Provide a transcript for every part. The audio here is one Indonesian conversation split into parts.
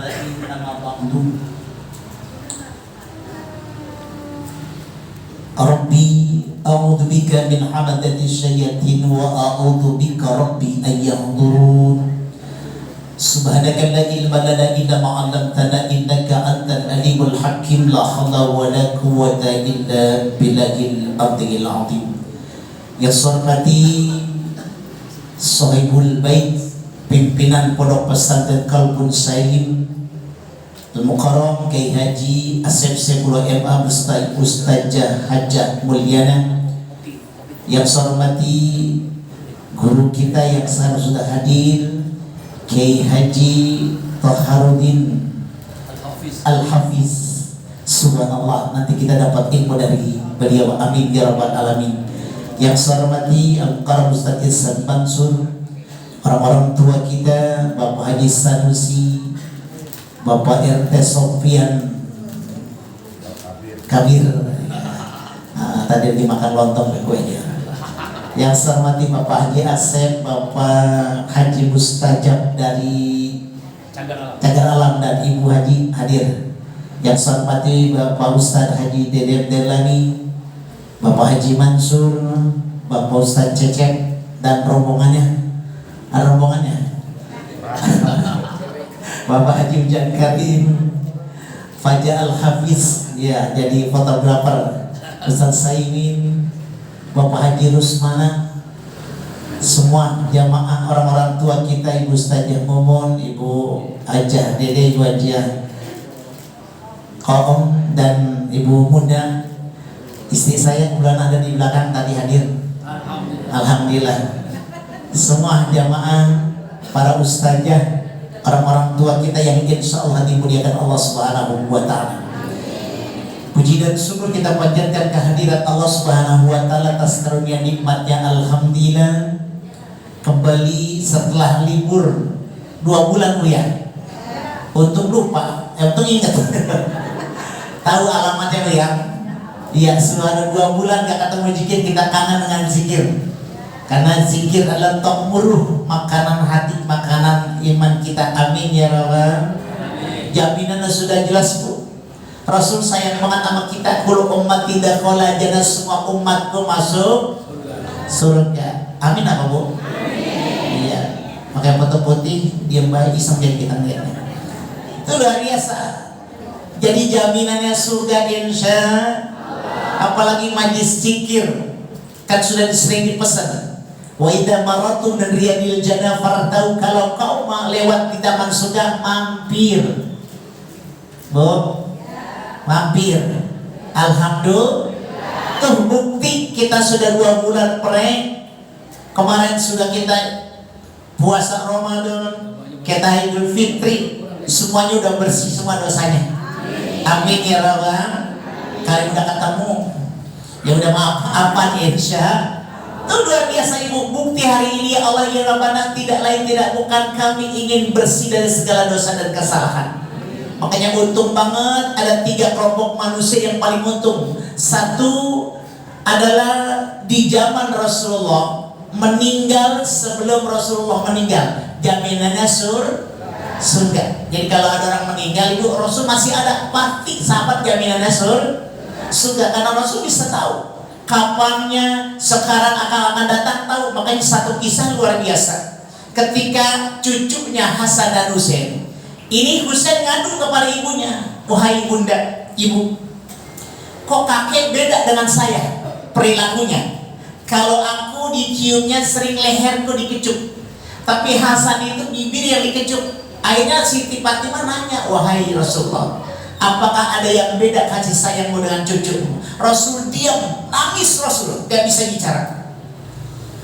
أجمعين أما بعد ربي أعوذ بك من حمدة الشياطين وأعوذ بك ربي أن يحضرون سبحانك لا علم لنا إلا ما علمتنا إنك أنت العليم الحكيم لا حول ولا قوة إلا بالله العلي العظيم. Yang saya hormati Sahibul Bait, pimpinan Pondok Pesantren Qalbun Salim Al-Mukarram Kiai Haji Asep Sepuluh MA beserta Ustazah Hajah Mulyana. Yang saya hormati guru kita yang sekarang sudah hadir, Kiai Haji Taharuddin Al-Hafiz. Subhanallah, nanti kita dapat ilmu dari beliau, amin ya rabbal alamin. Yang saya hormati Al-Mukarram Ustaz Ihsan Mansur, orang-orang tua kita, Bapak Haji Sanusi, Bapak RT Sofian Kabir, tadi dimakan lontong kuenya. Yang saya hormati Bapak Haji Asep, Bapak Haji Mustajab dari Cagar Alam dan Ibu Haji hadir. Yang saya hormati Bapak Ustaz Haji Dedep Delani, Bapak Haji Mansur, Bapak Ustaz Cecep dan rombongannya. Bapak Haji Ujan Karim, Fajar Al-Hafiz, ya jadi fotografer, Ustaz Saimin, Bapak Haji Rusmana, semua jamaah orang-orang tua kita, Ibu Ustazah Momon, Ibu Ajah Dede, Ibu Ajah Koom dan Ibu Munda. Istri saya kebetulan ada di belakang tadi hadir. Alhamdulillah. Semua jamaah, para ustazah, orang-orang tua kita yang insya Allah dimuliakan Allah Subhanahu wa Ta'ala. Puji dan syukur kita panjatkan kehadirat Allah Subhanahu wa Ta'ala atas karunia nikmatnya. Alhamdulillah, kembali setelah libur 2 bulan ya. Untung lupa, untung ingat. Tahu alamatnya ya? Iya, sudah 2 bulan gak ketemu zikir, kita kangen dengan zikir. Karena zikir adalah tokmuruh, makanan hati, makanan iman kita. Amin ya rabbal. Jaminannya sudah jelas bu. Rasul sayang banget sama kita. Kullu ummati dakhala jannah, semua umatku masuk surga. Amin apa bu? Amin. Iya. Pakai foto putih, diam baik, iseng jadi kita ngeliatnya. Itu luar biasa. Jadi jaminannya surga insya Allah. Apalagi majlis zikir kan sudah sering dipesan. Wa idza maratu min riyadil jannah fartau, kalau kau mau lewat di taman surga mampir. Bu, mampir. Alhamdulillah. Tuh bukti kita sudah 2 bulan prank. Kemarin sudah kita puasa Ramadan, kita Idul Fitri, semuanya udah bersih semua dosanya. Amin ya rabbal. Kalian udah ketemu, ya udah maaf-maafan insya. Itu luar biasa ibu. Bukti hari ini Allah ya Rabbana tidak lain tidak bukan kami ingin bersih dari segala dosa dan kesalahan. Makanya untung banget ada 3 kelompok manusia yang paling untung. Satu adalah di zaman Rasulullah, meninggal sebelum Rasulullah meninggal, jaminannya surga. Jadi kalau ada orang meninggal, ibu Rasul masih ada, pasti sahabat jaminannya surga. Karena Rasul bisa tahu kapannya, sekarang akan datang tahu. Makanya satu kisah luar biasa. Ketika cucunya Hasan dan Husain, ini Husain ngadu kepada ibunya, wahai bunda, ibu, kok kakek beda dengan saya perilakunya. Kalau aku diciumnya sering leherku dikecup, tapi Hasan itu bibir yang dikecup. Akhirnya Siti Fatimah nanya, wahai Rasulullah, apakah ada yang beda kasih sayangmu dengan cucumu? Rasul diam, nangis Rasul, gak bisa bicara.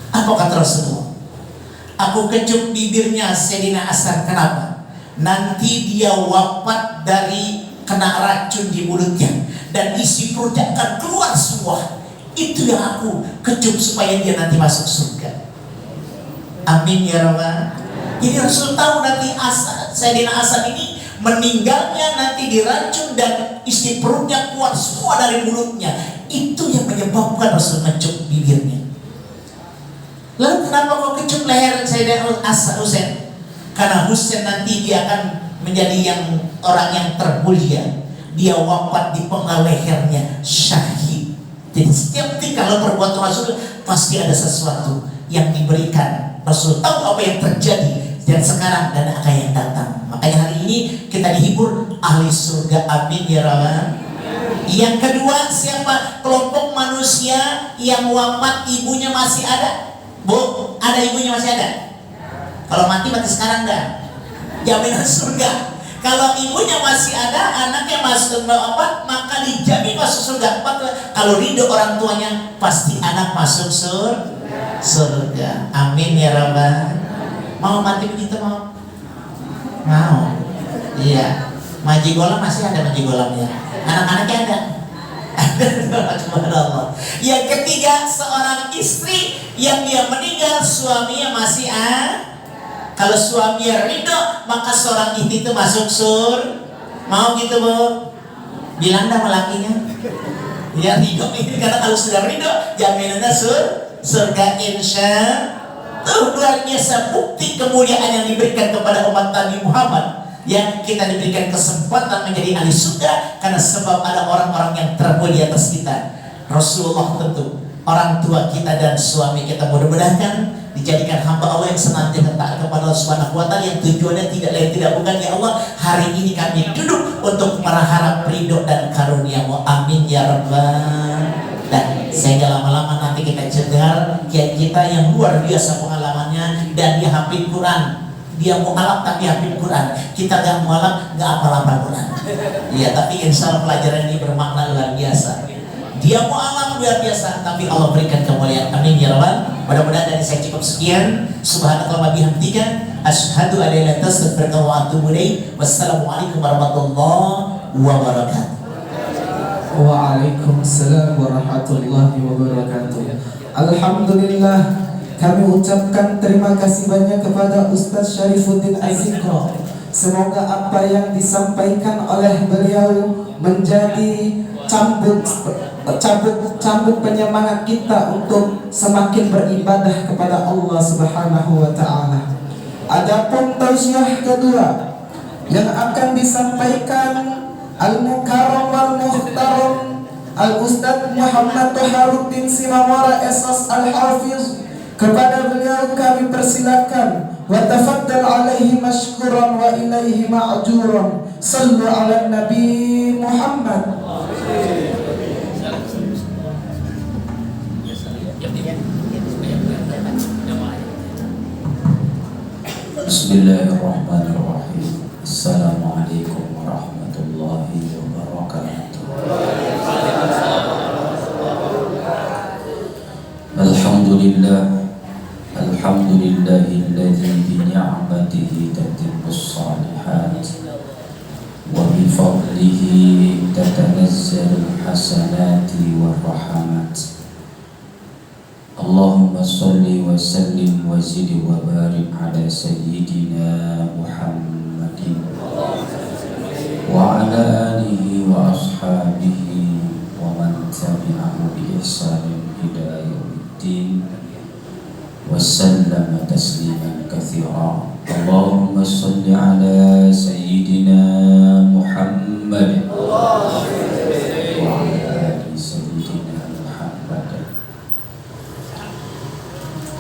Apa kata Rasulullah? Aku kecup bibirnya Sayyidina Hasan, kenapa? Nanti dia wafat dari kena racun di mulutnya dan isi perutnya akan keluar semua. Itu yang aku kecup supaya dia nanti masuk surga. Amin ya rabbal. Jadi Rasul tahu nanti Sayyidina Hasan ini meninggalnya nanti diracun dan isi perutnya keluar semua dari mulutnya. Itu yang menyebabkan Rasul mencup bibirnya. Lalu kenapa kau kecup leher Sayyidina Husain? Karena Husain nanti dia akan menjadi yang orang yang termulia. Dia wafat di penggal lehernya, syahid. Jadi setiap kalau perbuatan Rasul pasti ada sesuatu yang diberikan. Rasul tahu apa yang terjadi dan sekarang dan akan yang datang. Makanya hari ini kita dihibur ahli surga, amin ya rabbal. Yang kedua, siapa? Kelompok manusia yang wafat ibunya masih ada. Bu, ada ibunya masih ada? Kalau mati sekarang dah. Jaminan surga. Kalau ibunya masih ada, anaknya masuk apa? Maka dijamin masuk surga. Kalau ridho orang tuanya, pasti anak masuk surga. Amin ya rabbal. Mau mati begitu mau? Mau. Iya. Maji golam masih ada maji golamnya. Anak-anaknya ada. Subhanallah. Yang ketiga, seorang istri yang dia meninggal suaminya masih ada. Kalau suaminya ridho, maka seorang istri itu masuk mau gitu Bu? Bilang dah lakinya. Ya ridho ini, karena kalau sudah ridho jaminannya surga insya. Tuh luar biasa bukti kemuliaan yang diberikan kepada umat Nabi Muhammad, yang kita diberikan kesempatan menjadi ahli surga karena sebab ada orang-orang yang termulia atas kita. Rasulullah tentu, orang tua kita dan suami kita, mudah-mudahan dijadikan hamba Allah yang senantiasa taat kepada Allah Subhanahu wa taala, yang tujuannya tidak lain tidak bukan ya Allah, hari ini kami duduk untuk berharap ridho dan karunia-Mu, amin ya rabbal. Dan sehingga lama-lama nanti kita dengar kiai kita yang luar biasa pengalamannya, dan dia hafid Quran. Dia mualaf tapi hafid Quran. Kita gak mualaf, gak hafal Quran. Iya, tapi insya Allah pelajaran ini bermakna luar biasa. Dia mualaf luar biasa, tapi Allah berikan kemuliaan. Amin ya rabbal. Mudah-mudahan dari saya cukup sekian. Subhanakallah bihamdika, asyhadu an la ilaha illa anta, astaghfiruka wa atubu ilaik. Wassalamualaikum warahmatullahi wabarakatuh. Waalaikumsalam warahmatullahi wabarakatuh. Alhamdulillah, kami ucapkan terima kasih banyak kepada Ustaz Syarifuddin Azikro. Semoga apa yang disampaikan oleh beliau menjadi cambuk penyemangat kita untuk semakin beribadah kepada Allah Subhanahu wa taala. Adapun tausiah kedua yang akan disampaikan Al-Mukarram Wal-Muhtaram Al-Ustaz Muhammad Toharuddin Simamara SS Al-Hafiz, kepada beliau kami persilakan. Wa tafaddal alaihi mashkuran wa ilaihi ma'juran. Sallu ala Nabi Muhammad. Bismillahirrahmanirrahim. Assalamualaikum warahmatullahi wabarakatuh. Alhamdulillah, alhamdulillahilladzi bi ni'matihi tatimmus shalihat wa bi fadlihi tatanazzalul hasanati war rahmat. Allahumma salli wa sallim wa zid wa barik ala sayyidina Muhammadin wa ala alihi wa ashabihi wa man tabi'ahu bi ihsanin ila yaumiddin wa sallama tasliman katsira. Allahumma salli ala sayyidina Muhammad wa ala ali sayyidina Muhammad.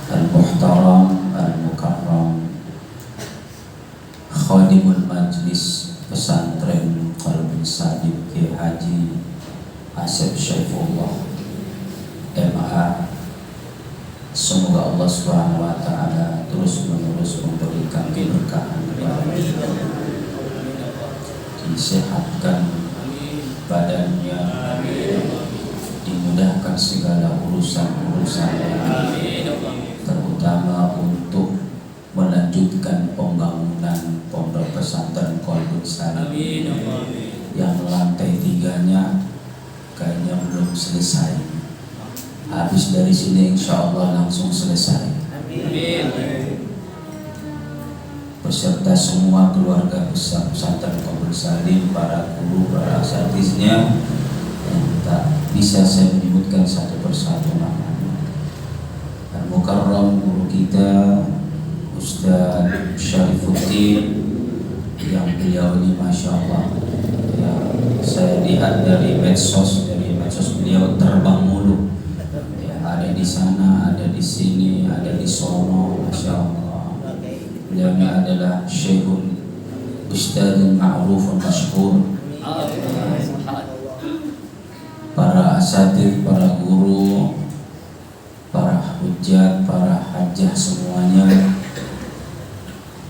Al-Muhtaram, Al-Mukarram, Khadimul Majlis Pesantren Qalbun Salim Kiai Haji Asep Syaifullah MA. Semoga Allah Subhanahu wa taala terus menerus memberikan keberkahan kepada beliau, disehatkan badannya, dimudahkan segala urusan-urusannya, terutama untuk melanjutkan pembangunan pondok pesantren Qalbun Salim yang lantai 3-nya kayaknya belum selesai. Habis dari sini insya Allah langsung selesai. Beserta semua keluarga besar pesantren Qalbun Salim, para guru, para asatidnya, yang tak bisa saya menyebutkan satu persatu namanya. Al-Mukarram guru kita Ustaz Syarifuddin, yang beliau ini Masya Allah ya, saya lihat dari medsos beliau terbang mulu ya, ada di sana, ada di sini, ada di sono, Masya Allah. Beliau ini adalah Syekhun Ustadzun Ma'rufun Masyhur. Para asatidz, para guru, para hujjat, para hajjah semuanya,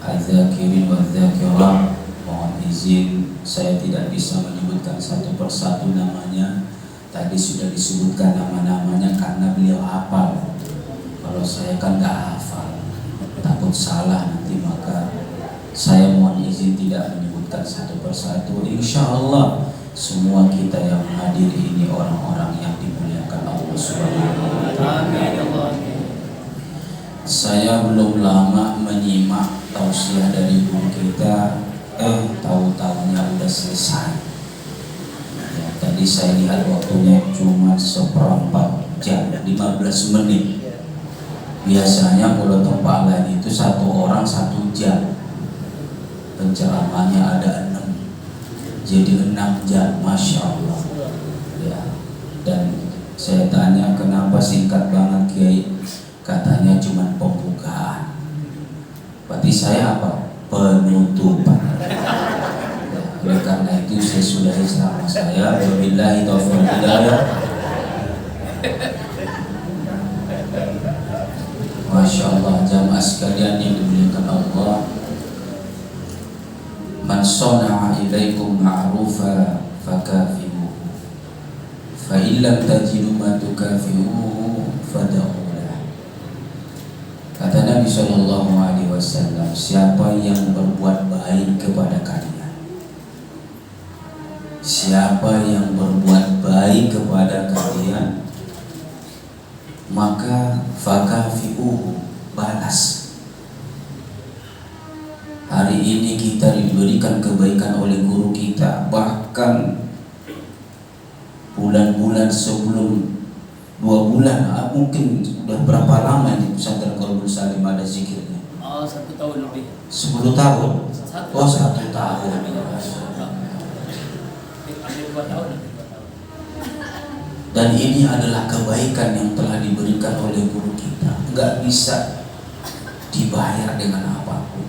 az-zakirin wa az-zakirat, mohon izin saya tidak bisa menyebutkan satu persatu namanya. Tadi sudah disebutkan nama-namanya karena beliau hafal. Kalau saya kan gak hafal, takut salah nanti, maka saya mohon izin tidak menyebutkan satu persatu. Insya Allah semua kita yang hadir ini orang-orang yang dimuliakan Allah Subhanahu wa Ta'ala. Saya belum lama menyimak tausiah dari guru kita, tahu-tahunya udah selesai. Ya, tadi saya lihat waktunya cuma seperempat jam, 15 menit. Biasanya kalau tempat lain itu satu orang 1 jam. Penceramahnya ada 6, jadi 6 jam, Masya Allah ya. Dan saya tanya kenapa singkat banget Kiai, katanya cuma pembukaan. Berarti saya apa? Penutupan ya, oleh karena itu saya sudahi ceramah saya. Wabillahi taufiq wal hidayah. Masya Allah, jamaah sekalian yang dimuliakan Allah, man sana'a ilaikum ma'rufa fakafi'uhu fa illam tajidu ma tukafi'uhu fad'ulah. Kata Nabi sallallahu alaihi wasallam, siapa yang berbuat baik kepada kalian, siapa yang berbuat baik kepada kalian, maka fakafi'uhu, balas. Hari ini kita diberikan kebaikan oleh guru kita, bahkan bulan-bulan sebelum 2 bulan, mungkin sudah berapa lama ini pesantren Qalbul Salim ada zikirnya? 1 tahun lebih. 10 tahun? Oh 1 tahun. Dan ini adalah kebaikan yang telah diberikan oleh guru kita, nggak bisa dibayar dengan apapun.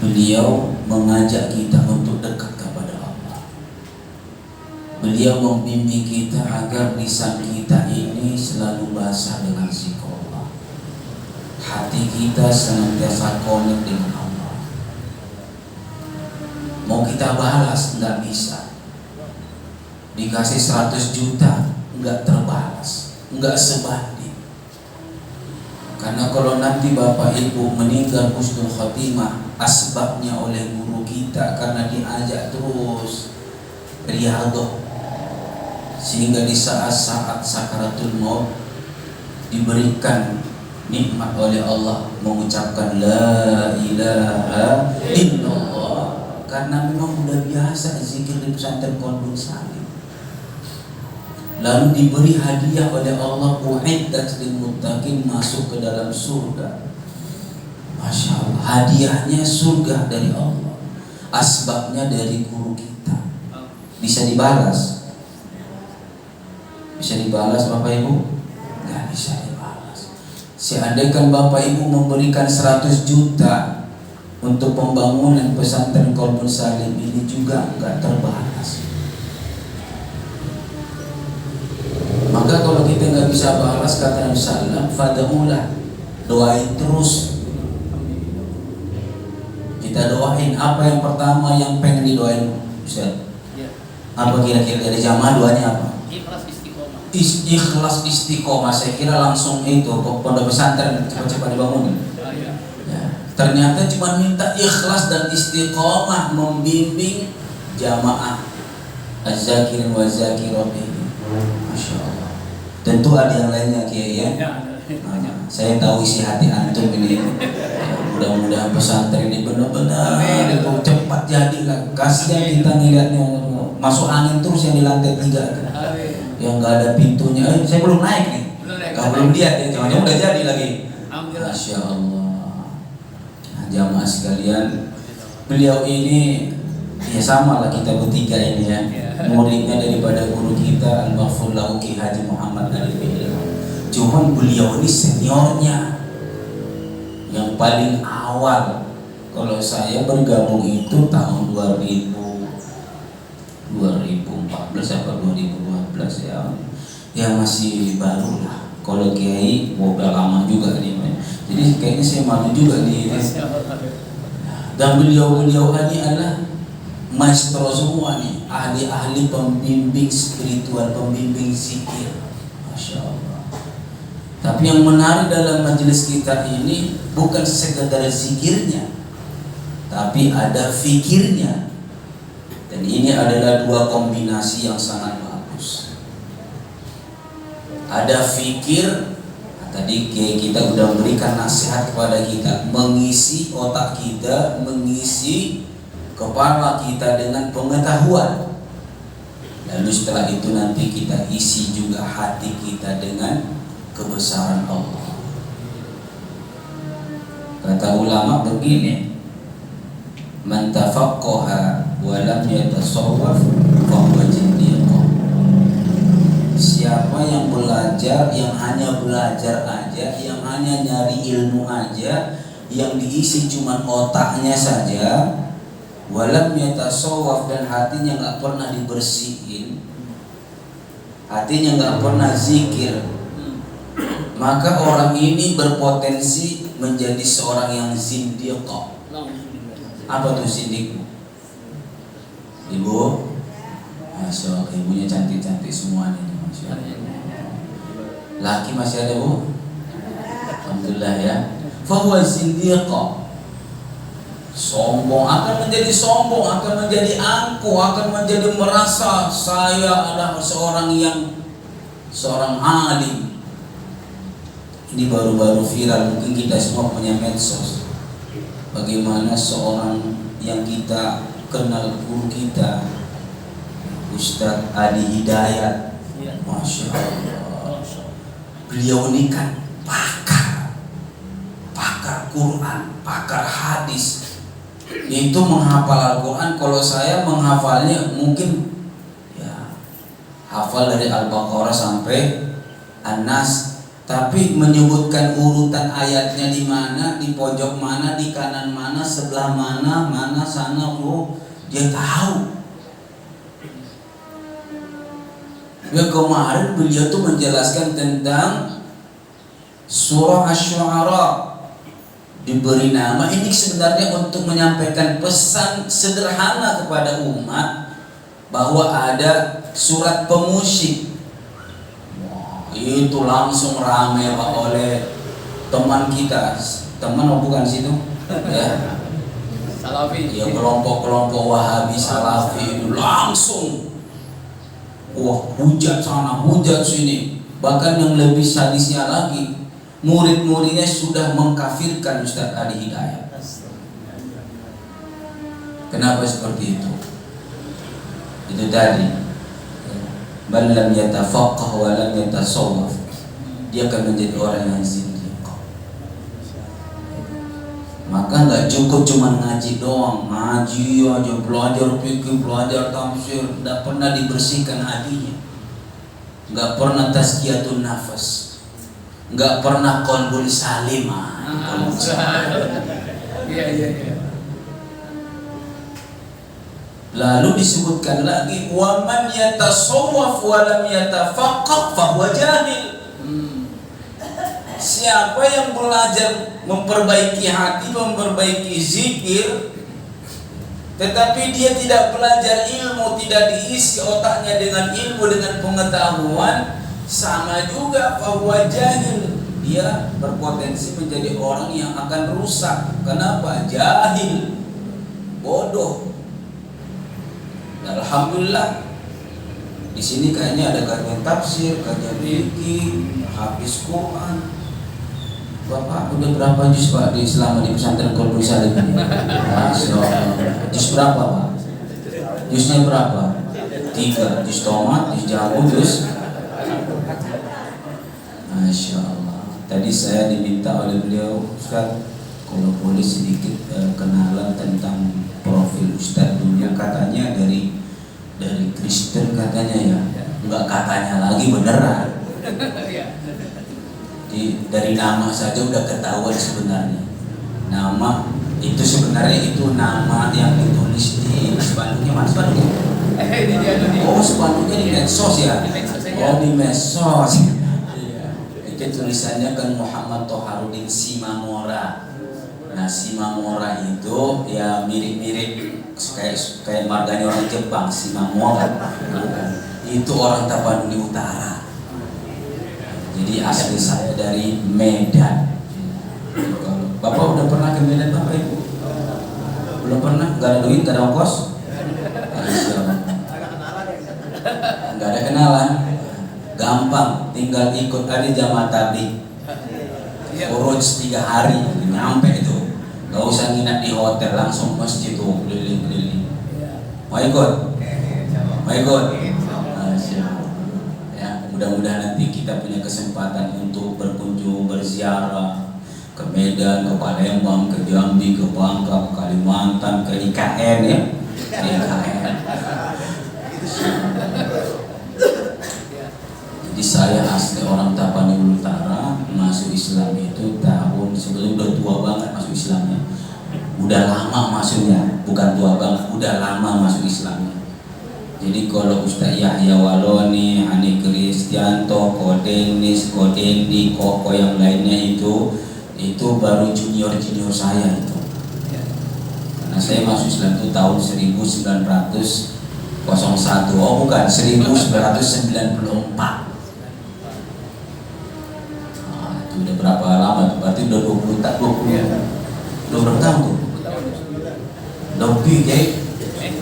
Beliau mengajak kita untuk dekat kepada Allah. Beliau membimbing kita agar lisan kita ini selalu basah dengan zikrullah, hati kita senantiasa connect dengan Allah. Mau kita balas nggak bisa, dikasih 100 juta nggak terbalas, nggak sebanding. Karena kalau nanti bapak ibu meninggal husnul khotimah, asbabnya oleh guru kita, karena diajak terus riyadhah, sehingga di saat-saat sakaratul maut diberikan nikmat oleh Allah mengucapkan la ilaha illallah, karena memang udah biasa zikir di pesantren Qalbul Salim. Lalu diberi hadiah oleh Allah, uiddat lil muttaqin, masuk ke dalam surga. Masya Allah, hadiahnya surga dari Allah, asbabnya dari guru kita. Bisa dibalas? Bisa dibalas Bapak Ibu? Nggak bisa dibalas. Seandainya Bapak Ibu memberikan 100 juta untuk pembangunan pesantren Qalbul Salim ini juga nggak terbalas. Maka kalau kita nggak bisa balas, kata Nabi Sallam, fad'ulah, doain terus. Kita doain. Apa yang pertama yang pengen didoain, Ustaz? Apa kira-kira dari jamaah doanya apa? Ikhlas istiqomah. Ikhlas istiqomah. Saya kira langsung itu pondok pesantren cepat-cepat dibangun. Ya. Ternyata cuma minta ikhlas dan istiqomah membimbing jamaah az-zakirin wa az-zakirat ini. Masya Allah. Tentu ada yang lainnya Kiai ya. Nah, saya tahu isi hati antum ini. Mudah-mudahan pesantren ini benar-benar cepat jadi lah. Kasihan kita ngeliatnya masuk angin terus yang di lantai 3 yang nggak ada pintunya. Saya belum naik nih. Kalau belum lihat ya, jangan udah jadi lagi. Masya Allah. Nah, jamaah sekalian, beliau ini ya sama lah kita bertiga ini ya, muridnya daripada guru kita Al-Maghfur lahu Ki Haji Muhammad Arifin. Cuman beliau ini seniornya yang paling awal. Kalau saya bergabung itu tahun 2014 atau 2012 ya, ya masih baru lah. Kalau Kiai udah lama juga nih, jadi kayaknya saya malu juga nih. Dan beliau-beliau ini adalah maestro semua nih, ahli-ahli pembimbing spiritual, pembimbing zikir, masya Allah. Tapi yang menarik dalam majelis kita ini bukan sekedar zikirnya, tapi ada fikirnya. Dan ini adalah dua kombinasi yang sangat bagus. Ada fikir, tadi kita sudah memberikan nasihat kepada kita, mengisi otak kita, mengisi kepala kita dengan pengetahuan. Lalu setelah itu nanti kita isi juga hati kita dengan kebesaran Allah. Kata ulama begini, man tafaqqaha wa lam yatasawwaf fa huwa jindiq. Siapa yang belajar, yang hanya belajar aja, yang hanya nyari ilmu aja, yang diisi cuma otaknya saja, walam yatasawwaf, dan hatinya nggak pernah dibersihin, hatinya nggak pernah zikir, maka orang ini berpotensi menjadi seorang yang zindiq. Apa tuh zindiq? Ibu, masya Allah, ibunya cantik-cantik semua nih. Laki masih ada, Bu? Alhamdulillah ya. Fahuwa zindiq. Sombong, akan menjadi sombong, akan menjadi angkuh, akan menjadi merasa saya adalah seorang alim. Ini baru-baru viral, mungkin kita semua punya medsos. Bagaimana seorang yang kita kenal, guru kita Ustadz Adi Hidayat, masya Allah, beliau ini kan pakar Quran, pakar hadis. Itu menghafal Al-Quran. Kalau saya menghafalnya mungkin ya hafal dari Al-Baqarah sampai An-Nas, tapi menyebutkan urutan ayatnya di mana, di pojok mana, di kanan mana, sebelah mana, mana sana, dia tahu. Ya, kemarin beliau tuh menjelaskan tentang surah Asy-Syu'ara, diberi nama ini sebenarnya untuk menyampaikan pesan sederhana kepada umat bahwa ada surat pemusik. Itu langsung ramai Pak oleh teman kita, teman bukan situ ya, Salafi ya, kelompok-kelompok Wahabi Salafi itu langsung hujat sana, hujat sini. Bahkan yang lebih sadisnya lagi, murid-muridnya sudah mengkafirkan Ustadz Adi Hidayat. Kenapa seperti itu? Itu tadi, man lam yatafaqqah wa lam yatasawwaf, dia akan menjadi orang yang zindiq. Maka nggak cukup cuma ngaji doang, ngaji aja, belajar fikih, belajar tafsir, nggak pernah dibersihkan hatinya, nggak pernah tazkiyatun nafas, nggak pernah qalbul salimah. Iya. Lalu disebutkan lagi, wa man yatasawwaf wa lam yatafaqqah fa huwa jahil. Siapa yang belajar memperbaiki hati, memperbaiki zikir, tetapi dia tidak belajar ilmu, tidak diisi otaknya dengan ilmu, dengan pengetahuan, sama juga bahwa jahil. Dia berpotensi menjadi orang yang akan rusak. Kenapa? Jahil, bodoh. Dan alhamdulillah di sini kayaknya ada kajian tafsir, kajian fikih, hafiz Quran. Bapak udah berapa juz Pak di selama di pesantren Qalbul Salim ini? Masya Allah. Juz berapa Pak? Juznya berapa? 3. Juz tomat, juz jamu, juz. Masya Allah. Tadi saya diminta oleh beliau, Ustaz, Kalau boleh sedikit kenalan tentang profil Ustadz dulu. Katanya dari Kristen katanya ya, nggak katanya lagi, beneran. Dari nama saja udah ketahuan sebenarnya. Nama itu sebenarnya itu nama yang ditulis di spanduknya. Mana spanduknya? Oh, spanduknya di medsos ya. Oh, di medsos. Itu tulisannya kan Muhammad Toharudin Simamora. Nah, Simamora itu ya mirip-mirip kayak marganya orang Jepang, Simamora. Itu orang Tapanuli Utara. Jadi asli saya dari Medan. Bapak udah pernah ke Medan Bapak Ibu? Belum pernah? Gak ada duit, gak ada ongkos? Gak ada kenalan. Gampang, tinggal ikut aja jamaah tabligh. Urut 3 hari, nyampe itu. Gak usah nginap di hotel, langsung masjid tuh keliling-keliling. Mau ikut? Mau ikut? Mudah-mudahan nanti kita punya kesempatan untuk berkunjung, berziarah ke Medan, ke Palembang, ke Jambi, ke Bangka, ke Kalimantan, ke IKN ya, ke IKN. Jadi saya asli orang Tapanuli Utara, masuk Islam itu tahun sebelum, udah tua banget masuk Islamnya. Udah lama masuknya, bukan tua banget, udah lama masuk Islamnya. Jadi kalau Ustaz Yahya Waloni, Hani Kristianto, Ko Denis, Ko Dendi, Koko yang lainnya itu baru junior saya itu. Karena saya masuk Islam itu tahun 1901. Oh bukan, 1994. Nah, itu udah berapa lama? Berarti udah 20 tahun. Udah berapa tahun tuh? Lebih kayak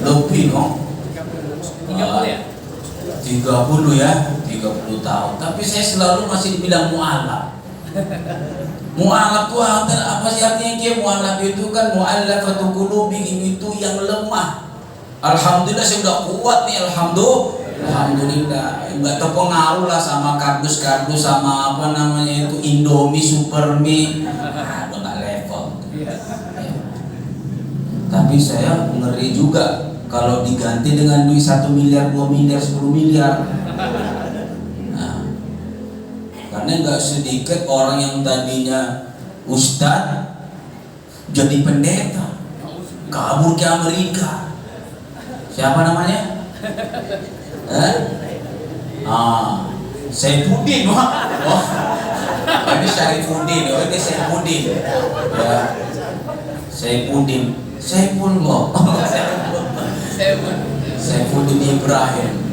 lebih dong. 30 ya, 30 tahun. Tapi saya selalu masih dibilang mu'alaf. Mu'alaf itu apa sih artinya dia? Mu'alaf itu kan mu'alafatul qulubihim, itu yang lemah. Alhamdulillah saya udah kuat nih, alhamdulillah. Enggak terpengaruh lah sama kardus-kardus, sama apa namanya itu Indomie, Supermie. Udah enggak level. Tapi saya ngeri juga kalau diganti dengan duit 1 miliar, 2 miliar, 10 miliar. Nah, karena nggak sedikit orang yang tadinya ustadz jadi pendeta, kabur ke Amerika. Siapa namanya? Saifuddin. Oh, ini Syarifuddin. Oh, ini Saifuddin. Ya, Saifullah. Saifuddin Ibrahim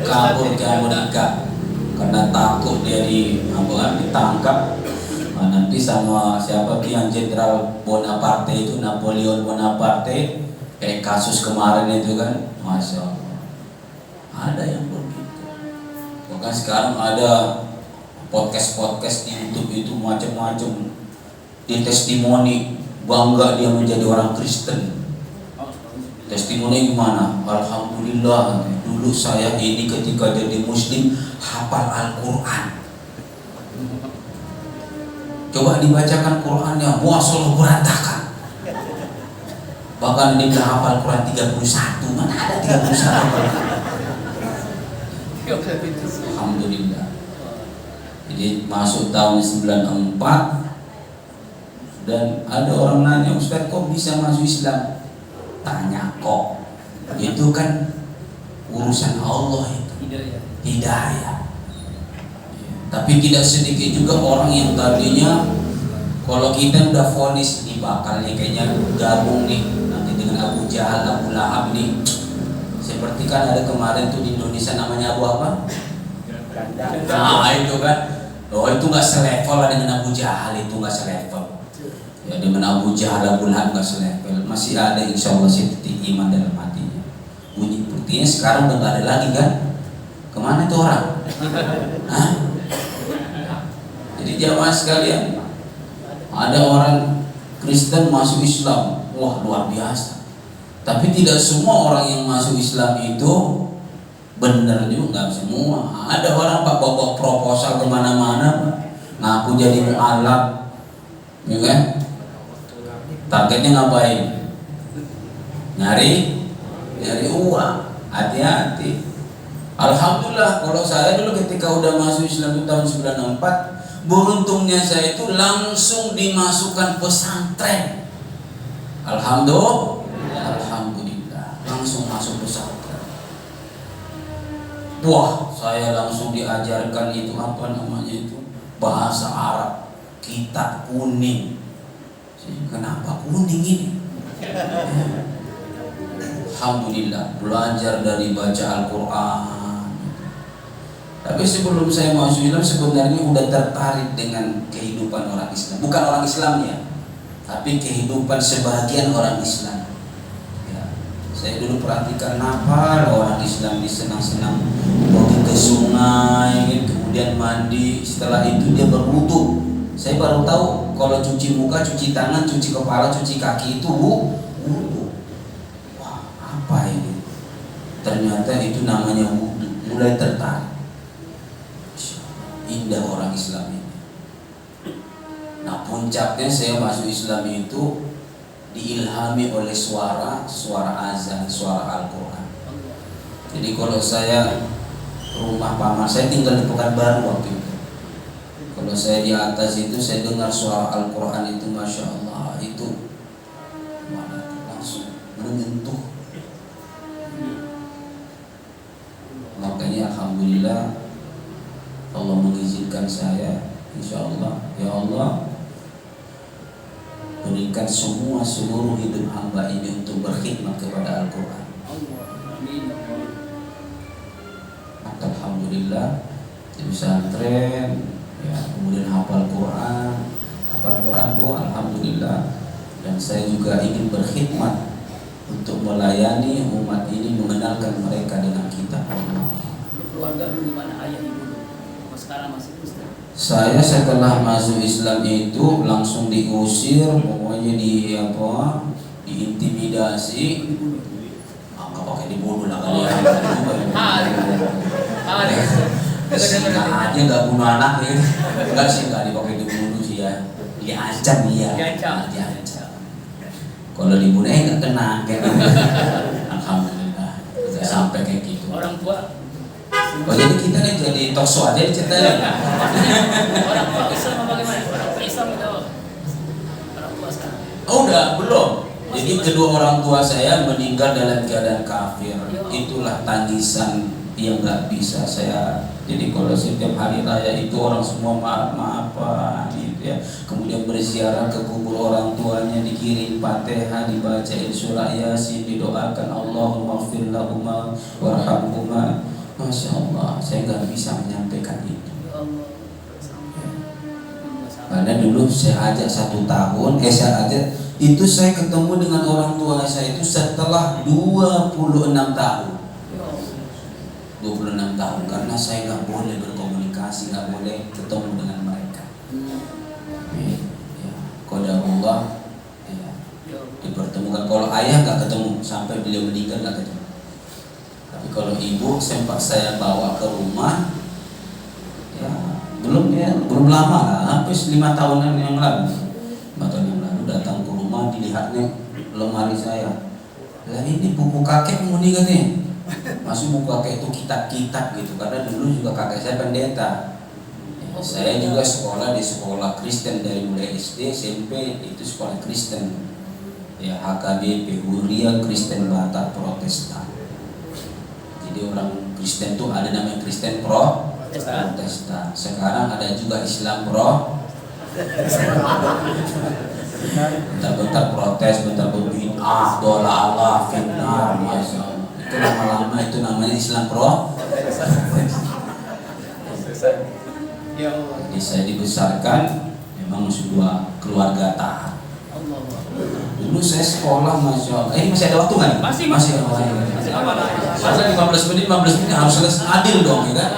kabur ke Amerika karena takut dia ditangkap. Nah, nanti sama siapa yang Jenderal Bonaparte itu, Napoleon Bonaparte, kayak kasus kemarin itu kan, masya Allah, ada yang begitu. Bahkan sekarang ada podcast di YouTube itu macam-macam, di testimoni bangga dia menjadi orang Kristen. Testimoni gimana? Alhamdulillah, dulu saya ini ketika jadi muslim hafal Al-Quran. Coba dibacakan Qurannya, muasalah berantakan. Bahkan ini udah hafal Quran 31, mana ada 31? Alhamdulillah. Jadi masuk tahun 94 dan ada orang nanya, Ustaz kok bisa masuk Islam? Tanya kok, itu kan urusan Allah itu, hidayah. Tapi tidak sedikit juga orang yang tadinya kalau kita udah vonis nih bakal nih kayaknya gabung nih nanti dengan Abu Jahal, Abu Lahab nih. Seperti kan ada kemarin tuh di Indonesia namanya Abu apa? Nah itu kan, oh itu nggak selevel lah dengan Abu Jahal, itu nggak selevel. Ya dengan Abu Jahal, Abu Lahab nggak selevel. Masih ada insya Allah titik iman dalam hatinya. Bunyi buktinya sekarang udah nggak ada lagi kan? Kemana tuh orang? Hah? Jadi jamaah sekalian, ada orang Kristen masuk Islam, wah luar biasa. Tapi tidak semua orang yang masuk Islam itu benar juga, nggak semua. Ada orang pak bawa proposal kemana-mana, ngaku jadi mu'alaf, ya kan? Targetnya ngapain? Nyari uang. Hati-hati. Alhamdulillah kalau saya dulu ketika udah masuk Islam itu tahun 94, beruntungnya saya itu langsung dimasukkan pesantren. Alhamdulillah, langsung masuk pesantren. Wah, saya langsung diajarkan itu apa namanya itu, bahasa Arab, kitab kuning. Kenapa kuning ini? Alhamdulillah, belajar dari baca Al-Quran. Tapi sebelum saya masuk Islam sebenarnya udah tertarik dengan kehidupan orang Islam. Bukan orang Islamnya, tapi kehidupan sebagian orang Islam. Ya, saya dulu perhatikan apa orang Islam di senang-senang pergi ke sungai, kemudian mandi. Setelah itu dia berwudu. Saya baru tahu kalau cuci muka, cuci tangan, cuci kepala, cuci kaki itu wudu. Wah, apa ini? Ternyata itu namanya wudu. Mulai tertarik. Indah orang Islam ini. Nah, puncaknya saya masuk Islam itu diilhami oleh suara azan, suara Al-Quran. Jadi kalau saya rumah paman saya tinggal di Pekanbaru waktu itu. Kalau saya di atas itu saya dengar suara Al-Quran itu, Masya Allah, itu langsung menyentuh. Makanya Alhamdulillah Allah mengizinkan saya, insya Allah, ya Allah, berikan seluruh hidup hamba ini untuk berkhidmat kepada Al-Quran. Alhamdulillah di pesantren, ya, kemudian hafal Quran bro, alhamdulillah. Dan saya juga ingin berkhidmat untuk melayani umat ini, mengenalkan mereka dengan kitab Allah. Keluarga dulu di mana ayah ibu? Sekarang masih Kristen. Saya setelah masuk Islam itu langsung diusir, pokoknya diintimidasi. Nggak pakai dibunuh lah kalian. Enggak aja nggak bunuh anak gitu. Enggak sih, nggak dipakai dibunuh sih ya. Diancam iya. Diancam. Kalau dibunuh nggak kena kayak gitu. Alhamdulillah. Tidak sampai kayak gitu. Orang tua. Oh, jadi kita nih jadi talk show aja diceritain. Orang tua Islam bagaimana? Orang tua Islam itu orang tua sekarang. Oh, belum. Jadi kedua orang tua saya meninggal dalam keadaan kafir. Itulah tangisan yang nggak bisa saya. Jadi kalau setiap hari raya itu orang semua maaf-maafan gitu ya. Kemudian berziarah ke kubur orang tuanya, dikirim Fatihah, dibacain surah Yasin, didoakan Allahumma ighfir lahuma warhamhuma. Masya Allah, saya nggak bisa menyampaikan itu. Karena dulu saya ajak 1 tahun, itu saya ketemu dengan orang tua saya itu setelah 26 tahun. 26 tahun, karena saya nggak boleh berkomunikasi, nggak boleh ketemu dengan mereka. Ya, qadarullah, ya, dipertemukan. Kalau ayah nggak ketemu sampai beliau meninggal, nggak ketemu. Tapi kalau ibu sempat saya bawa ke rumah, ya belum lama lah, hampir 5 tahunan yang lalu. 5 tahun yang lalu datang ke rumah, dilihatnya lemari saya. Lah ini buku kakek muni katanya. Masih buku kakek itu kitab-kitab gitu, karena dulu juga kakek saya pendeta. Ya, saya juga sekolah di sekolah Kristen dari mulai SD, SMP itu sekolah Kristen. Ya, HKBP Huria Kristen Batak Protestan. Jadi orang Kristen tuh ada namanya Kristen Protestan. Sekarang ada juga Islam bentar protes, bentar bid'ah, dolalah, fitnah, masya Allah. Itu lama-lama itu namanya Islam Jadi saya dibesarkan memang sebuah keluarga taat. Dulu saya sekolah, masya Allah. Masih ada waktu nggak nih? Masih ada waktu. Masa 15 menit harus selesai, adil dong, ya kan?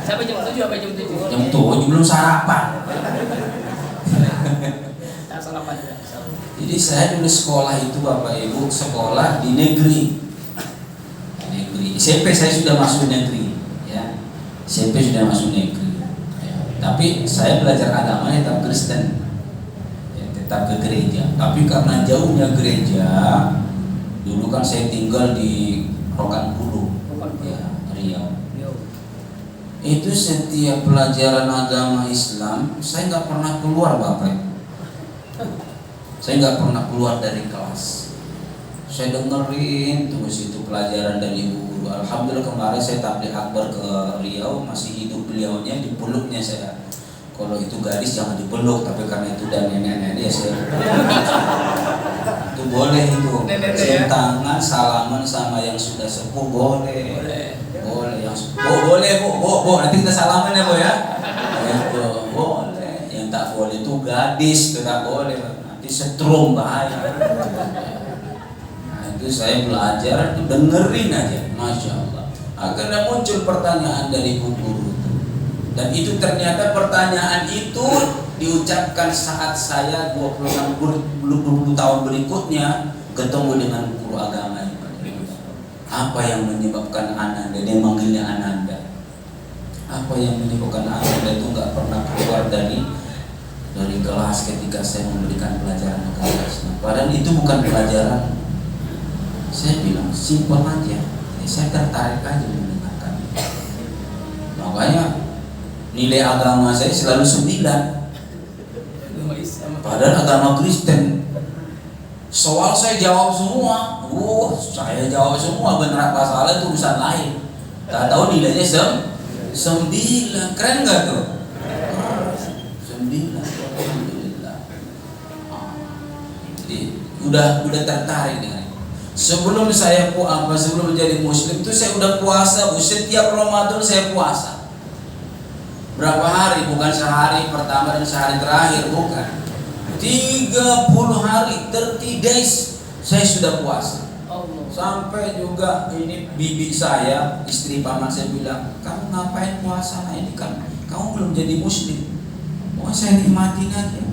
Sampai jam 7 sampai jam 7. Jam 7 belum sarapan. Jadi saya dulu sekolah itu Bapak Ibu, sekolah di negeri. SMP saya sudah masuk negeri, ya. SMP sudah masuk negeri. Ya. Tapi saya belajar agamanya tetap Kristen. tetap ke gereja. Tapi karena jauhnya gereja, dulu kan saya tinggal di Rokan Hulu, ya, Riau. Itu setiap pelajaran agama Islam saya nggak pernah keluar, Bapak. Saya nggak pernah keluar dari kelas. Saya dengerin terus itu pelajaran dari ibu guru. Alhamdulillah kemarin saya tabligh akbar ke Riau, masih hidup beliaunya, dipeluknya saya. Kalau itu gadis jangan dipeluk, tapi karena itu dan nenek-nenek ya saya itu boleh itu. Cium tangan, salaman sama yang sudah sepuh boleh. Boleh yang boleh bu, nanti kita salaman ya bu ya. Itu boleh. Yang tak boleh itu gadis, itu tak boleh. Nanti setrum bahaya. Nah, itu saya belajar, itu dengerin aja, masya Allah. Akhirnya muncul pertanyaan dari ibu guru. Dan itu ternyata pertanyaan itu diucapkan saat saya 20 tahun berikutnya ketemu dengan guru agama. Apa yang menyebabkan Ananda, dia manggilnya Ananda. Apa yang menyebabkan Ananda itu nggak pernah keluar dari kelas ketika saya memberikan pelajaran agama Islam. Padahal itu bukan pelajaran. Saya bilang simpel aja. Saya tertarik aja mendengarkan. Makanya nilai agama saya selalu 9. Padahal agama Kristen. Soal saya jawab semua. Saya jawab semua, benar apa salah itu urusan lain. Tak tahu nilainya 9. Keren nggak tuh? 9. Alhamdulillah. Jadi udah tertarik dengan itu. Sebelum menjadi muslim itu saya udah puasa. Setiap Ramadan saya puasa. Berapa hari? Bukan sehari pertama dan sehari terakhir, bukan. 30 hari, 30 days saya sudah puasa. Sampai juga ini bibi saya, istri paman saya bilang, kamu ngapain puasa? Nah ini kan kamu belum jadi muslim. Oh saya nikmatin aja.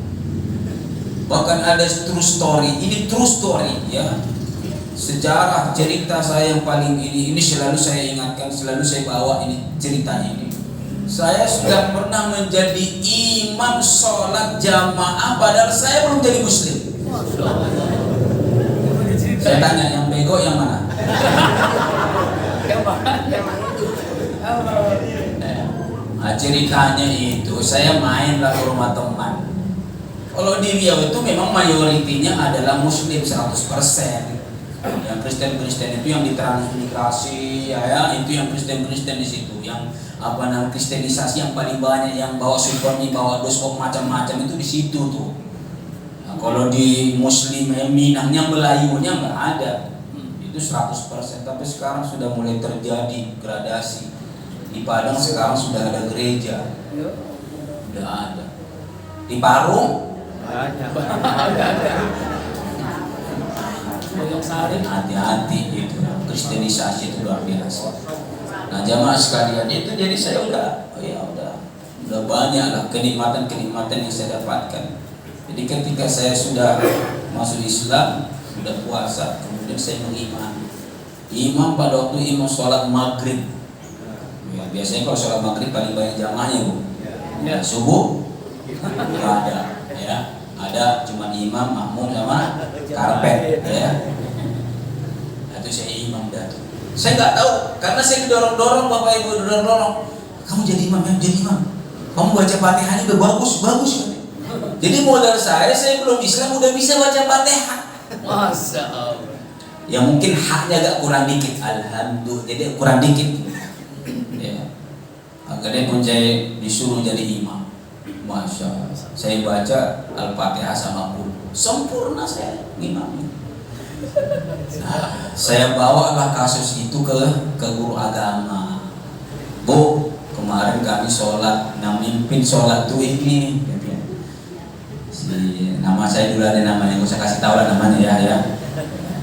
Bahkan ada true story, ini true story ya. Sejarah cerita saya yang paling ini selalu saya ingatkan, selalu saya bawa ini ceritanya ini. Saya sudah pernah menjadi imam sholat jamaah padahal saya belum jadi muslim. Saya tanya yang bego yang mana? Nah, ceritanya itu saya main lah ke rumah teman. Kalau di Riau itu memang mayoritinya adalah muslim 100%. Yang Kristen itu yang ditransmigrasi ya itu yang Kristen di situ, yang kristenisasi yang paling banyak, yang bawa Supermi, bawa doskop macam-macam itu di situ tuh. Nah, kalau di Muslim Minangnya, Melayunya nggak ada, itu 100%. Tapi sekarang sudah mulai terjadi gradasi. Di Padang sekarang sudah ada gereja, sudah ada. Di Parung ada. Hati-hati itu, kristenisasi itu luar biasa. Nah jamaah sekalian itu, jadi saya udah banyak lah kenikmatan yang saya dapatkan. Jadi ketika saya sudah masuk Islam, sudah puasa, kemudian saya mengimam. Imam pada waktu imam sholat maghrib. Ya, biasanya kalau sholat maghrib paling banyak jamaahnya bu. Ya, subuh nggak ada, ya. Ada cuma imam, makmum sama karpet, ya. Itu saya imam dah tuh. Saya nggak tahu, karena saya didorong-dorong bapak ibu, dorong. Kamu jadi imam, jadi imam. Kamu baca Fatihahnya udah bagus. Jadi modal saya belum Islam udah bisa baca Fatihah. Masya Allah. Ya mungkin haknya agak kurang dikit, alhamdulillah. Jadi kurang dikit. Ya. Akhirnya pun saya disuruh jadi imam. Masya Allah. Saya baca Al-Fatihah sama sempurna saya imamnya. Nah, saya bawalah kasus itu ke guru agama. Bu, kemarin kami sholat, mimpin sholat tuh ini. Nama saya dulu ada namanya, gak usah kasih tahu lah namanya ya.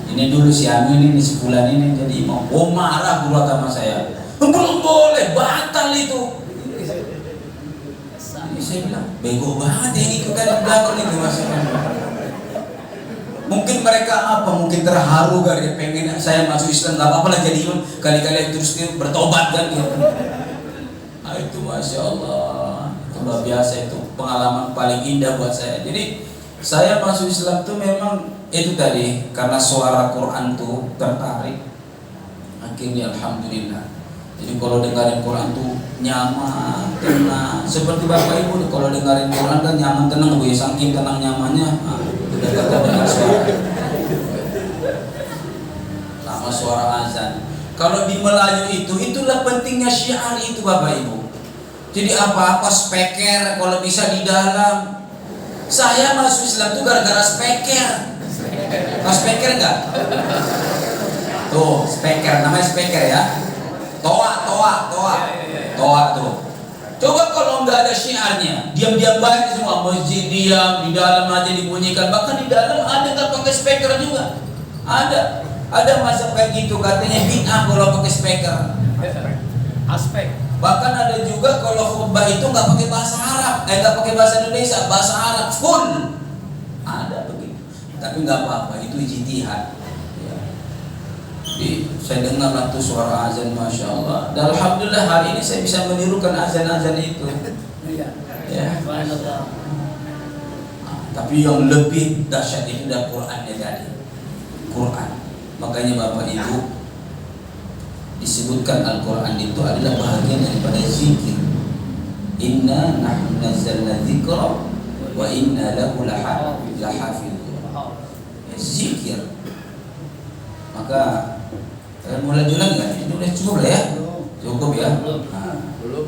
Ini dulu si Amin ini, si Fulan ini jadi imam. Oh marah guru agama saya. Belum boleh, batal itu. Ini saya bilang, bego banget yang ikutan di belakang itu maksudnya. Mungkin mereka mungkin terharu kali pengen saya masuk Islam, gak apa-apa lah jadi imam, kali-kali terus bertobat kan gitu. Nah, itu Masya Allah, luar biasa, itu pengalaman paling indah buat saya. Jadi Saya masuk Islam tuh memang itu tadi karena suara Quran tuh tertarik. Akhirnya alhamdulillah. Jadi kalau dengerin Quran tuh nyaman, tenang. Seperti Bapak Ibu kalau dengerin Quran kan nyaman, tenang Bu. Saking tenang nyamannya, udah kata dengan suara. Sama suara azan. Kalau di Melayu itulah pentingnya syiar itu Bapak Ibu. Jadi apa-apa speaker kalau bisa di dalam. Saya masuk Islam tuh gara-gara speaker. Tahu speaker enggak? Tuh, speaker, namanya speaker ya. Toa tuh. Coba kalau nggak ada syiarnya, diam-diam banget semua, masjid diam, di dalam aja dibunyikan. Bahkan di dalam ada nggak pakai speaker juga. Ada masa kayak gitu, katanya bid'ah kalau pakai speaker. Aspek. Bahkan ada juga kalau khutbah itu nggak pakai bahasa Arab, nggak pakai bahasa Indonesia, bahasa Arab full. Ada begitu. Tapi nggak apa-apa, itu ijtihad. Jadi saya dengar tuh suara azan, masya Allah. Dan alhamdulillah hari ini saya bisa menirukan azan-azan itu. Iya. Ya. Tapi yang lebih dahsyat itu adalah Qurannya tadi. Quran. Makanya Bapak Ibu disebutkan Al-Quran itu adalah bahagian daripada zikir. Inna nahnu nazzalna dzikra wa inna lahu lahafidhun. Zikir. Maka mulai jualan nggak? Ini udah cukup lah ya? Cukup ya?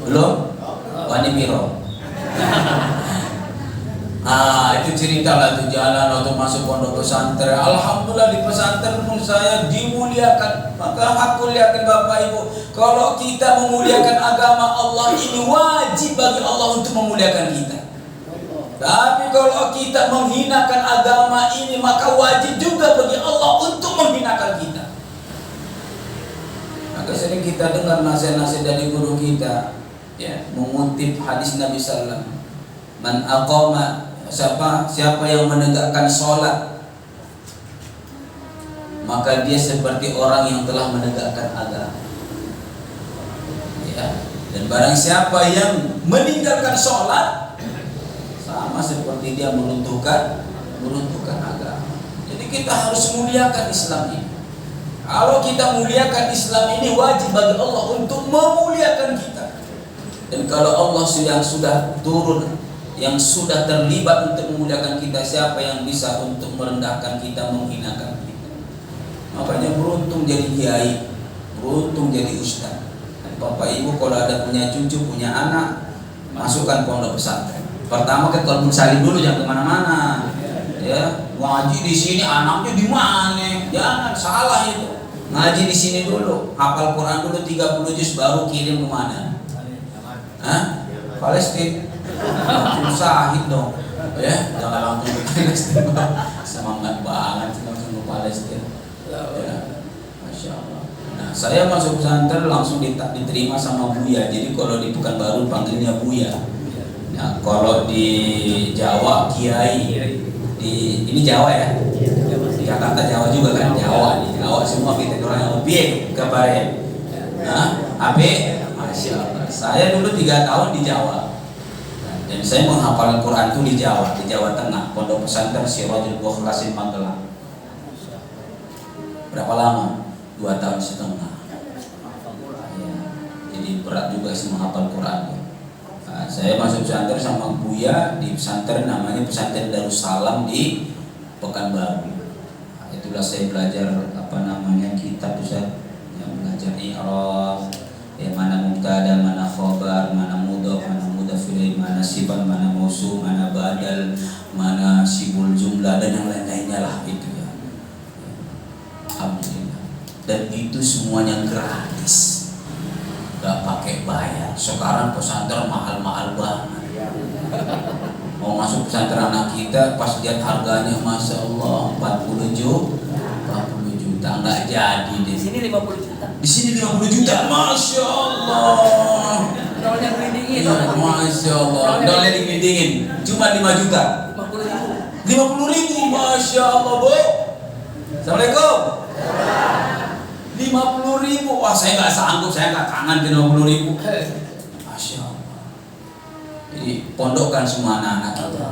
Belum? Wani Miro. Itu cerita lah tuh jalan atau masuk pondok pesantren. Alhamdulillah di pesantren pun saya dimuliakan. Maka aku lihatkan Bapak Ibu, kalau kita memuliakan agama Allah ini wajib bagi Allah untuk memuliakan kita. Tapi kalau kita menghinakan agama ini, maka wajib juga bagi Allah untuk menghinakan kita. Maka sering kita dengar nasihat-nasihat dari guru kita, ya, mengutip hadis Nabi Sallam. Man aqama, siapa yang menegakkan sholat, maka dia seperti orang yang telah menegakkan agama. Ya. Dan barang siapa yang meninggalkan sholat, sama seperti dia meruntuhkan agama. Jadi kita harus muliakan Islam ini. Kalau kita muliakan Islam ini, wajib bagi Allah untuk memuliakan kita. Dan kalau Allah yang sudah turun, yang sudah terlibat untuk memuliakan kita, siapa yang bisa untuk merendahkan kita, menghinakan kita? Makanya beruntung jadi kiai, beruntung jadi ustaz. Dan Bapak Ibu kalau ada punya cucu, punya anak, masukkan pondok pesantren. Pertama ke Qalbun Salim dulu, jangan kemana-mana. Ya, ngaji di sini, anaknya di mana? Jangan, salah itu. Ngaji di sini dulu, hafal Quran dulu 30 juz, baru kirim kemana? Hah? Palestina. Sahid dong. Ya, jangan langsung ke Palestina. Semangat banget langsung ke Palestina. Ya, Masya Allah. Nah, saya masuk pesantren langsung diterima sama Buya. Jadi kalau di Pekanbaru panggilnya Buya. Nah, kalau di Jawa Kiai. Ini Jawa ya? Jakarta Jawa juga kan? Jawa semua kita orang objek kabarnya. Nah, Masya Allah. Saya dulu 3 tahun di Jawa. Dan saya menghafal Quran itu di Jawa Tengah, Pondok Pesantren Sirajul Bukhlasin Magelang. Berapa lama? 2 tahun setengah. Ya, jadi berat juga sih menghafal Quran. Nah, saya masuk pesantren sama Buya di pesantren namanya Pesantren Darussalam di Pekanbaru. Nah, itulah saya belajar kitab Ustaz yang mengajar i'rab, mana mubtada, mana khabar, mana mudhaf, mana mudhaf ilaih, mana sifat, mana mausul, mana badal, mana sibul jumlah dan yang lain-lainnya lah itu ya. Alhamdulillah. Dan itu semuanya gratis. Gak pakai bayar. Sekarang pesantren mahal-mahal banget. Mau masuk pesantren anak kita, pas lihat harganya, masya Allah 40 juta, nggak jadi deh. Di sini 50 juta. Di sini 50 juta, masya Allah. Dolnya dingin. Masya Allah. Dolnya dingin. Cuma 5 juta. 50.000, masya Allah bu. Assalamualaikum. 50.000, wah saya nggak sanggup, saya nggak kangen ke 50.000. Masya Allah. Jadi pondokkan semua anak-anak kita.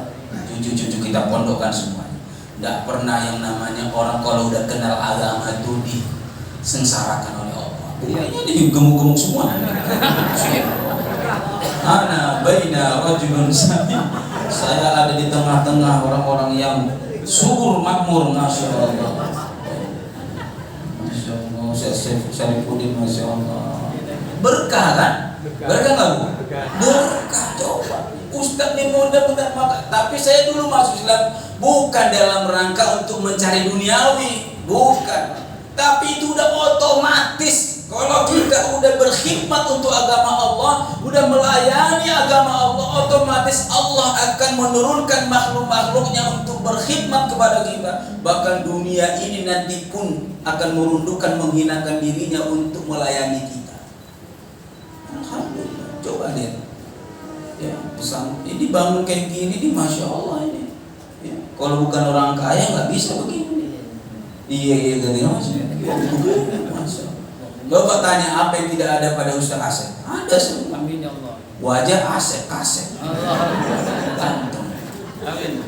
cucu-cucu kita pondokkan semuanya. Tidak pernah yang namanya orang kalau udah kenal agama itu disengsarakan oleh Allah. Ini gemuk-gemuk semua. Ana baina rajulun sami. Saya ada di tengah-tengah orang-orang yang subur makmur, masya Allah. Masya Allah, Syarifuddin, masya Allah. Berkah kan? Berkah nggak bu? Berkah, coba. Ustadz ini mudah-mudahan maka. Tapi saya dulu masuk Islam bukan dalam rangka untuk mencari duniawi, bukan. Tapi itu udah otomatis. Kalau kita udah berkhidmat untuk agama Allah, udah melayani agama Allah, otomatis Allah akan menurunkan makhluk-makhluknya untuk berkhidmat kepada kita. Bahkan dunia ini nanti pun akan merundukkan, menghinakan dirinya untuk melayani kita. Alhamdulillah. Coba lihat. Ya, pesan ini bangun kayak gini, masya Allah ini. Ya, kalau bukan orang kaya nggak bisa begini. Iya gitu masya Allah. Coba tanya apa yang tidak ada pada Ustaz Asep? Ada semua. Amin ya Allah. Wajah Asep, kaset. Gantung. Amin.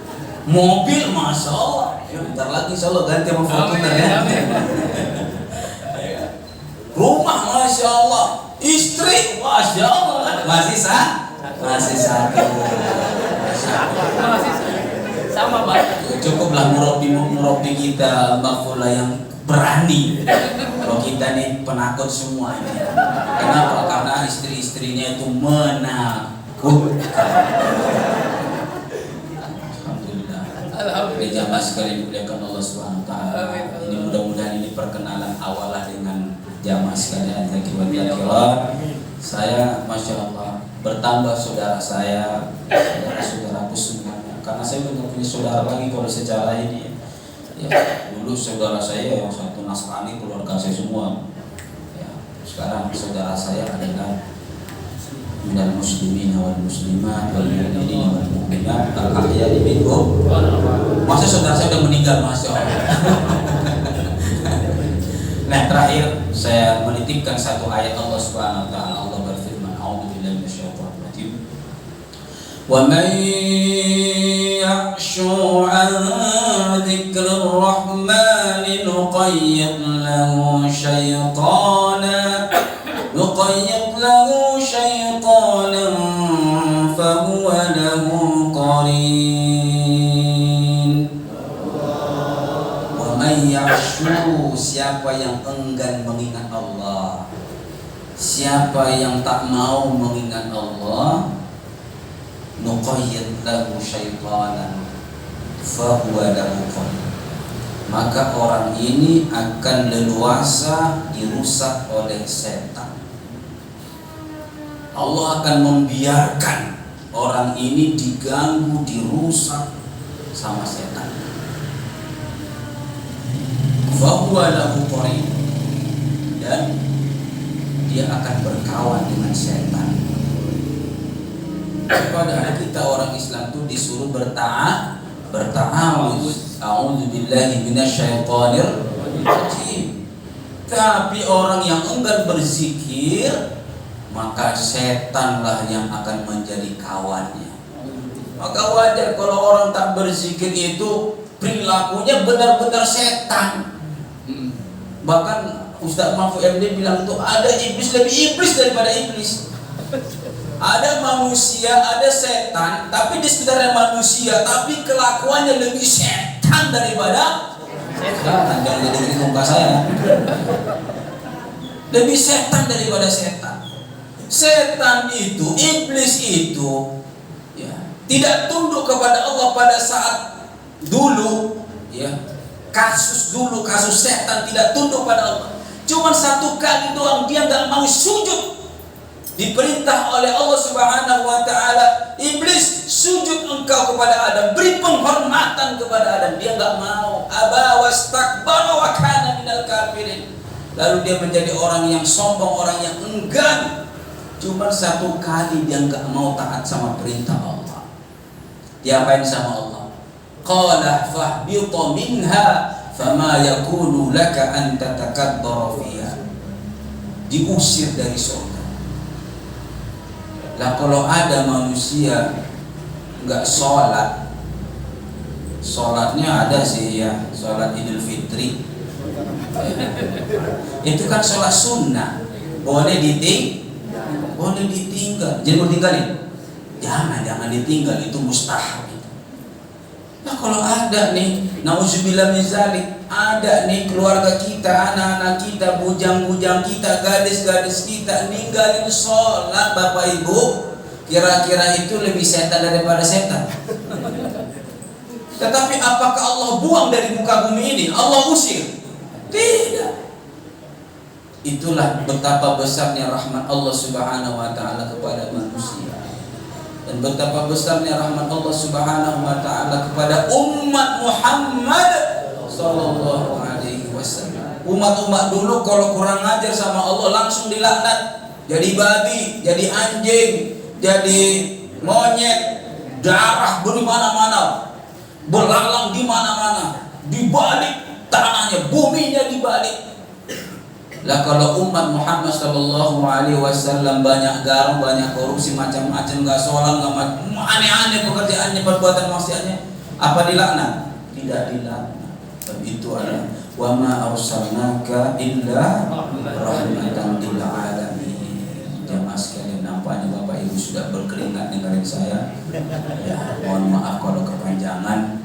Mobil masya Allah. Ya, bentar lagi insya Allah ganti sama Fortuner ya. Rumah masya Allah. Istri masya Allah. Masih satu. Sama Pak. Cukuplah murabi kita Mbak Fula yang berani. Kalau kita nih penakut semua ini. Kenapa? Karena istri-istrinya itu menakutkan. Alhamdulillah. Ini jamaah sekalian dimuliakan Allah SWT. Ini mudah-mudahan ini perkenalan awalah dengan jamaah sekalian yang kibat-kibat. Saya masya Allah bertambah saudara saya, saudaraku semuanya. Karena saya udah punya saudara lagi kalau secara ini. Ya, dulu saudara saya yang satu Nasrani, keluarga saya semua. Ya, sekarang saudara saya adalah minal muslimin wal muslimat wal mu'minin wal mu'minat al ahya'i minhum. Masa saudara saya udah meninggal, masya Allah. Nah, terakhir saya menitipkan satu ayat Allah Subhanahu wa taala. Allah berfirman, a'udzubillahi minasyaitonir rajim. Wa man ya'shu 'an dzikrir rahmani nuqayyid lahu syaiطanan fahuwa lahu qarin. Wa man ya'shu, siapa yang enggan mengingat Allah, siapa yang tak mau mengingat Allah, nuqayyid lahu syaitanan fahuwa lahu qarin, maka orang ini akan leluasa dirusak oleh setan. Allah akan membiarkan orang ini diganggu, dirusak sama setan. Fahuwa lahu qarin, dan dia akan berkawan dengan setan. Padahal kita orang Islam itu disuruh berta'awuz. A'udzubillahi minasyaitonir rajim. Tapi orang yang enggan berzikir, maka setanlah yang akan menjadi kawannya. Maka wajar kalau orang tak berzikir itu perilakunya benar-benar setan. Bahkan Ustaz Mahfud MD bilang tuh ada iblis lebih iblis daripada iblis. Ada manusia, ada setan, tapi di sekitarnya manusia, tapi kelakuannya lebih setan daripada setan. Jangan jadi muka saya. Lebih setan daripada setan. Setan itu, iblis itu, ya, tidak tunduk kepada Allah pada saat dulu, ya, kasus setan tidak tunduk pada Allah. Cuma satu kali doang dia nggak mau sujud. Diperintah oleh Allah Subhanahu wa taala, iblis sujud engkau kepada Adam, beri penghormatan kepada Adam, dia enggak mau. Aba wastakbara wa kana minal kafirin. Lalu dia menjadi orang yang sombong, orang yang enggan. Cuma satu kali dia enggak mau taat sama perintah Allah. Diapain sama Allah? Qala fahbitu minha fama yakunu laka an tatakabbara fiha. Diusir dari surga. Lah kalau ada manusia nggak sholat, Sholatnya ada sih ya, sholat Idul Fitri. Itu kan sholat sunnah, boleh ditinggal. Jangan mau tinggalin, jangan ditinggal, itu mustahab. Nah kalau ada nih, nauzubillah min zalik, ada nih keluarga kita, anak-anak kita, bujang-bujang kita, gadis-gadis kita ninggalin sholat, Bapak Ibu, kira-kira itu lebih setan daripada setan. Tetapi apakah Allah buang dari muka bumi ini? Allah usir? Tidak. Itulah betapa besarnya rahmat Allah Subhanahu wa taala kepada manusia. Dan betapa besarnya rahmat Allah Subhanahu wa taala kepada umat Muhammad sallallahu alaihi wasallam. Umat-umat dulu kalau kurang ajar sama Allah langsung dilaknat. Jadi babi, jadi anjing, jadi monyet, darah di mana-mana, belalang di mana-mana, dibalik tanahnya, buminya dibalik. Lah kalau umat Muhammad sallallahu alaihi wasallam banyak garam, banyak korupsi, macam-macam, enggak sholat, enggak aneh-aneh pekerjaannya, perbuatan maksiatnya, apa dilaknat? Tidak dilaknat. Dan itu adalah wa ma arsalnaka illa rahmatan lil alamin. Jamaah sekalian, nampaknya Bapak Ibu sudah berkeringat dengerin saya. Ya, mohon maaf kalau kepanjangan.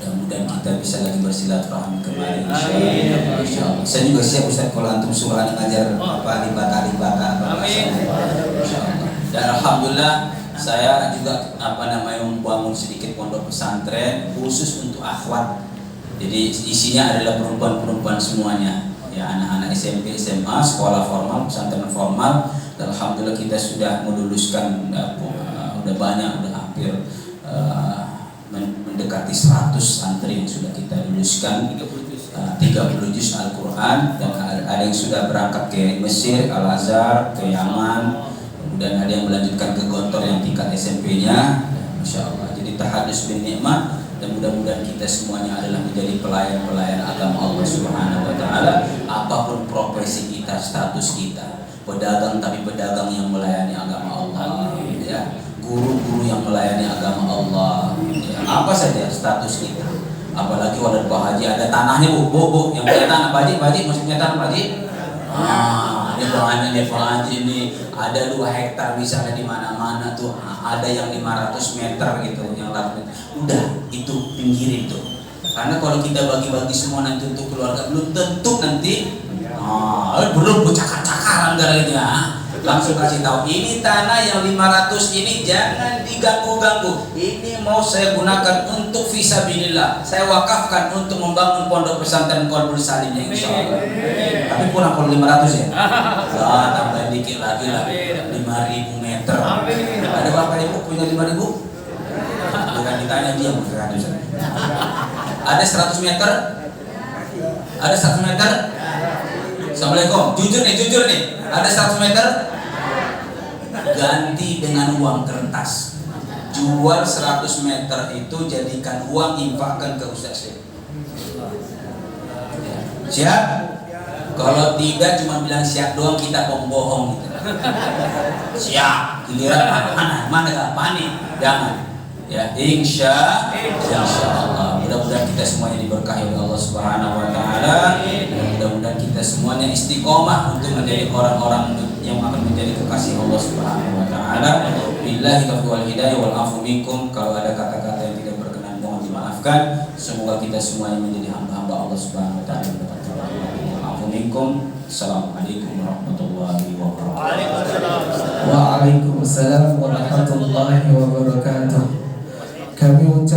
Mudah-mudahan kita bisa lagi bersilaturahmi kembali, insyaallah. Saya juga siap Ustaz kalau antum suruh ngajar apa libata. Insyaallah. Dan alhamdulillah saya juga membangun sedikit pondok pesantren khusus untuk akhwat. Jadi isinya adalah perempuan-perempuan semuanya. Ya, anak-anak SMP, SMA, sekolah formal, pesantren formal. Dan alhamdulillah kita sudah meluluskan udah banyak, udah hampir mendekati 100 santri yang sudah kita luluskan, 30 juz Al-Quran, dan ada yang sudah berangkat ke Mesir, Al-Azhar, ke Yaman, kemudian ada yang melanjutkan ke Gontor yang tingkat SMP-nya, Masya Allah. Jadi tahadus bin nikmat, dan mudah-mudahan kita semuanya adalah menjadi pelayan-pelayan agama Allah Subhanahu wa taala, apapun profesi kita, status kita, pedagang tapi pedagang yang melayani agama Allah, ya, guru-guru yang melayani agama Allah, ya, apa saja status kita. Apalagi wadah Pak Haji ada tanahnya, bu, yang punya tanah Pak Haji maksudnya tanah Pak Haji. Ini tanahnya nih Pak Haji ini ada 2 hektar misalnya di mana-mana tuh, ada yang 500 meter gitu, yang 8 meter. Udah, itu pinggirin tuh. Karena kalau kita bagi-bagi semua nanti untuk keluarga, belum tentu nanti belum cakar-cakaran gara-gara. Langsung kasih tahu, ini tanah yang 500 ini jangan diganggu-ganggu. Ini mau saya gunakan untuk fisabilillah. Saya wakafkan untuk membangun pondok pesantren Qalbul Salim ya insyaallah. Tapi kurang kalau 500 ya. Tambah dikit lagi lah. 5.000 meter. Ada Bapak Ibu punya 5.000? Bukan ditanya dia bukan. Ada 100 meter? Ada 100 meter? Assalamualaikum. Jujur nih. Ada 100 meter? Ganti dengan uang kertas. Jual 100 meter itu jadikan uang, infakkan ke Ustaz. Siap? Kalau tidak cuma bilang siap doang, kita pembohong gitu. Siap. Giliran mana gak panik. Jangan. Ya, insya Allah. Mudah-mudahan kita semuanya diberkahi oleh Allah Subhanahu wa taala. Mudah-mudahan kita semuanya istiqomah untuk menjadi orang-orang yang akan menjadi kekasih Allah Subhanahu wa taala. Billahi taufiq wal hidayah wal afu minkum. Kalau ada kata-kata yang tidak berkenan mohon dimaafkan. Semoga kita semuanya menjadi hamba-hamba Allah Subhanahu wa taala. Wal afu minkum. Assalamualaikum warahmatullahi wabarakatuh. Waalaikumsalam warahmatullahi wabarakatuh. Kami ucap